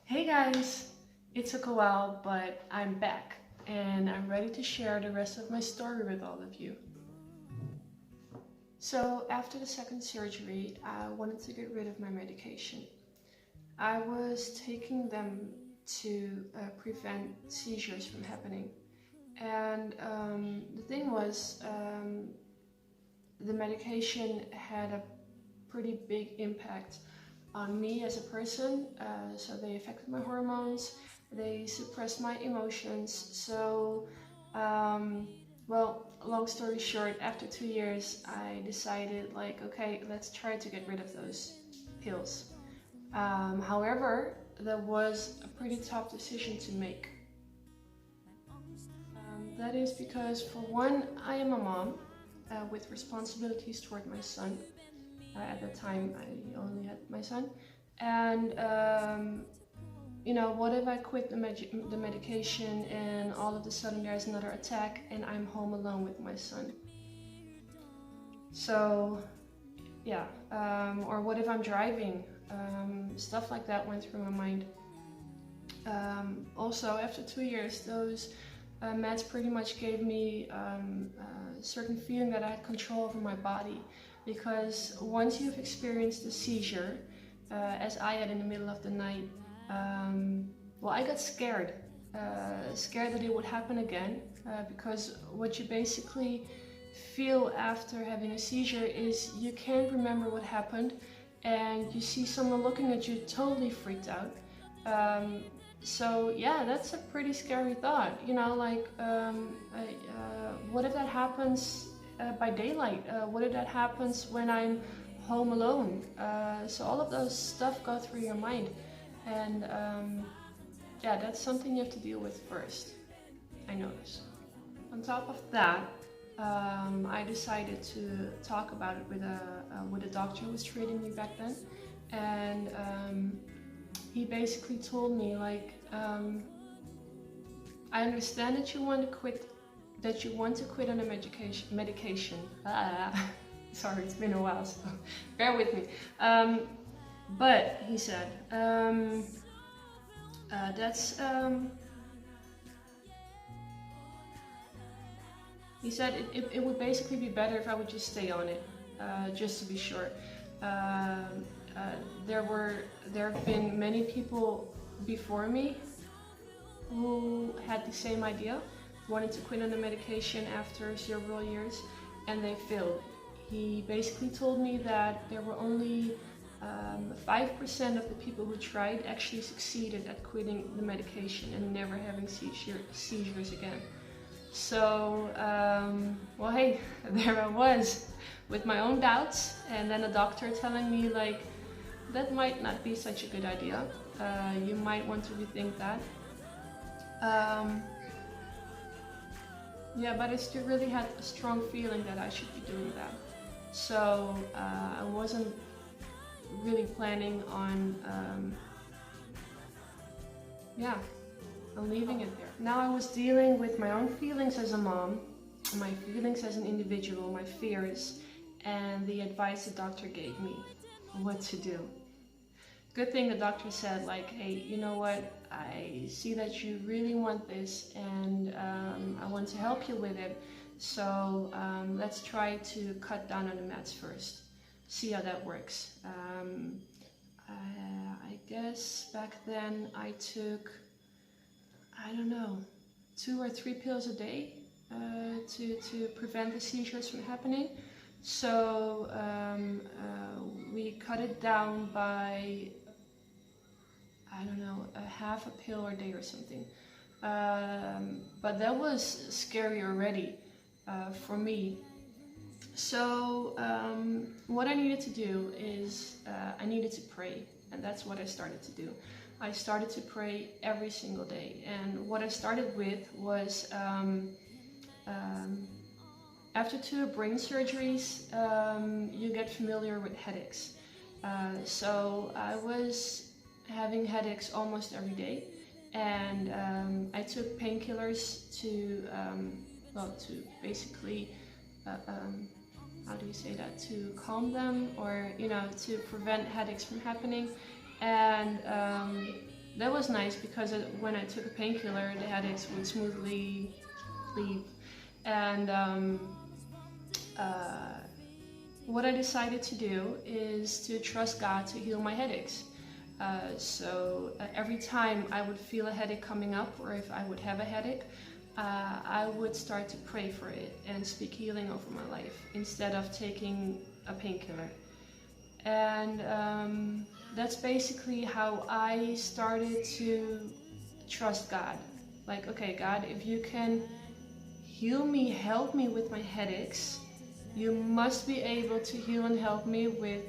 Hey guys, it took a while, but I'm back and I'm ready to share the rest of my story with all of you. So, after the second surgery, I wanted to get rid of my medication. I was taking them to prevent seizures from happening. And the thing was, the medication had a pretty big impact on me as a person. So they affected my hormones, they suppressed my emotions. So, well, long story short, after 2 years, I decided, like, okay, let's try to get rid of those pills. However, that was a pretty tough decision to make. That is because, for one, I am a mom with responsibilities toward my son. At the time, I only had my son. And, what if I quit the medication and all of a sudden there's another attack and I'm home alone with my son? So, yeah. Or what if I'm driving? Stuff like that went through my mind. Also, after 2 years, those meds pretty much gave me a certain feeling that I had control over my body. Because once you've experienced a seizure, as I had in the middle of the night, well, I got scared. Scared that it would happen again, because what you basically feel after having a seizure is you can't remember what happened, and you see someone looking at you totally freaked out. So yeah, that's a pretty scary thought. What if that happens by daylight? What if that happens when I'm home alone? So all of those stuff go through your mind, and yeah, that's something you have to deal with first, I notice. On top of that, I decided to talk about it with a doctor who was treating me back then, and he basically told me, like, I understand that you want to quit on a medication. Sorry, it's been a while, so bear with me. But he said, he said it would basically be better if I would just stay on it, just to be sure. There have been many people before me who had the same idea, wanted to quit on the medication after several years, and they failed. He basically told me that there were only 5% of the people who tried actually succeeded at quitting the medication and never having seizures again. So, well, hey, there I was with my own doubts, and then a doctor telling me, like, that might not be such a good idea. You might want to rethink that. Yeah, but I still really had a strong feeling that I should be doing that. So I wasn't really planning on, on leaving it there. Now I was dealing with my own feelings as a mom, my feelings as an individual, my fears, and the advice the doctor gave me what to do. Good thing the doctor said, like, hey, you know what, I see that you really want this, and I want to help you with it, so let's try to cut down on the meds first, see how that works. I guess back then I took, I don't know, 2 or 3 pills a day to prevent the seizures from happening. So we cut it down by, I don't know, a half a pill a day or something. But that was scary already for me. So what I needed to do is I needed to pray, and that's what I started to do. I started to pray every single day, and what I started with was after 2 brain surgeries, you get familiar with headaches. So I was having headaches almost every day, and I took painkillers to basically, how do you say that, to calm them, or to prevent headaches from happening. And that was nice because when I took a painkiller, the headaches would smoothly leave. And what I decided to do is to trust God to heal my headaches. So every time I would feel a headache coming up, or if I would have a headache, I would start to pray for it and speak healing over my life instead of taking a painkiller. And that's basically how I started to trust God. Like, okay, God, if you can heal me, help me with my headaches, you must be able to heal and help me with,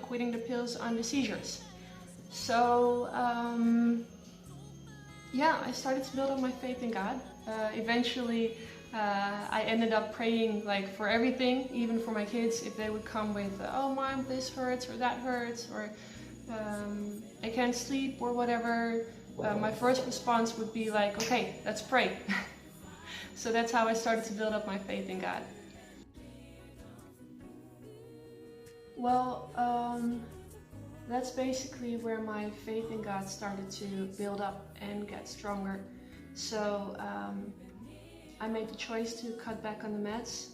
quitting the pills on the seizures. So, yeah, I started to build up my faith in God. Eventually, I ended up praying like for everything, even for my kids, if they would come with, oh mom, this hurts or that hurts, or I can't sleep or whatever. My first response would be like, okay, let's pray. So that's how I started to build up my faith in God. Well, that's basically where my faith in God started to build up and get stronger. So I made the choice to cut back on the meds.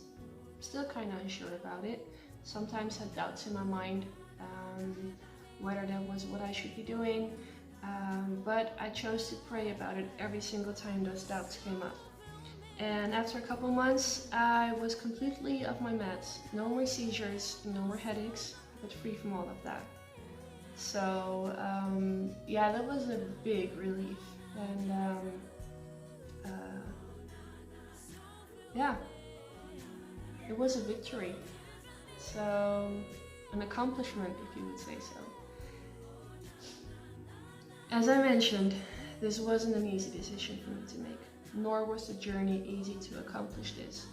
Still kind of unsure about it. Sometimes had doubts in my mind whether that was what I should be doing. But I chose to pray about it every single time those doubts came up. And after a couple months, I was completely off my meds. No more seizures, no more headaches, but free from all of that. So yeah, that was a big relief. And yeah, it was a victory. So, an accomplishment, if you would say so. As I mentioned, this wasn't an easy decision for me to make, nor was the journey easy to accomplish this.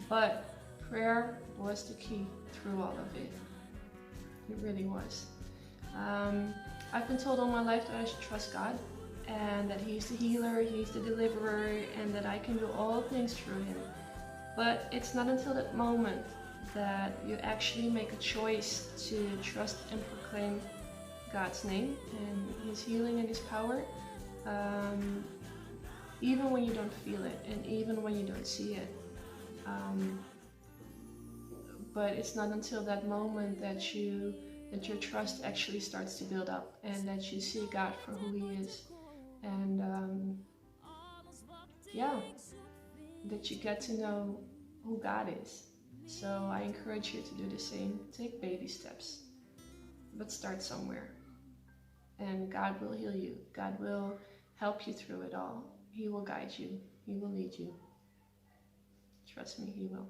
But prayer was the key through all of it. It really was. I've been told all my life that I should trust God, and that He's the healer, He's the deliverer, and that I can do all things through Him. But it's not until that moment that you actually make a choice to trust and proclaim God's name and His healing and His power, even when you don't feel it and even when you don't see it. But it's not until that moment that your trust actually starts to build up and that you see God for who He is. And yeah, that you get to know who God is. So I encourage you to do the same. Take baby steps, but start somewhere. And God will heal you. God will help you through it all. He will guide you. He will lead you. Trust me, He will.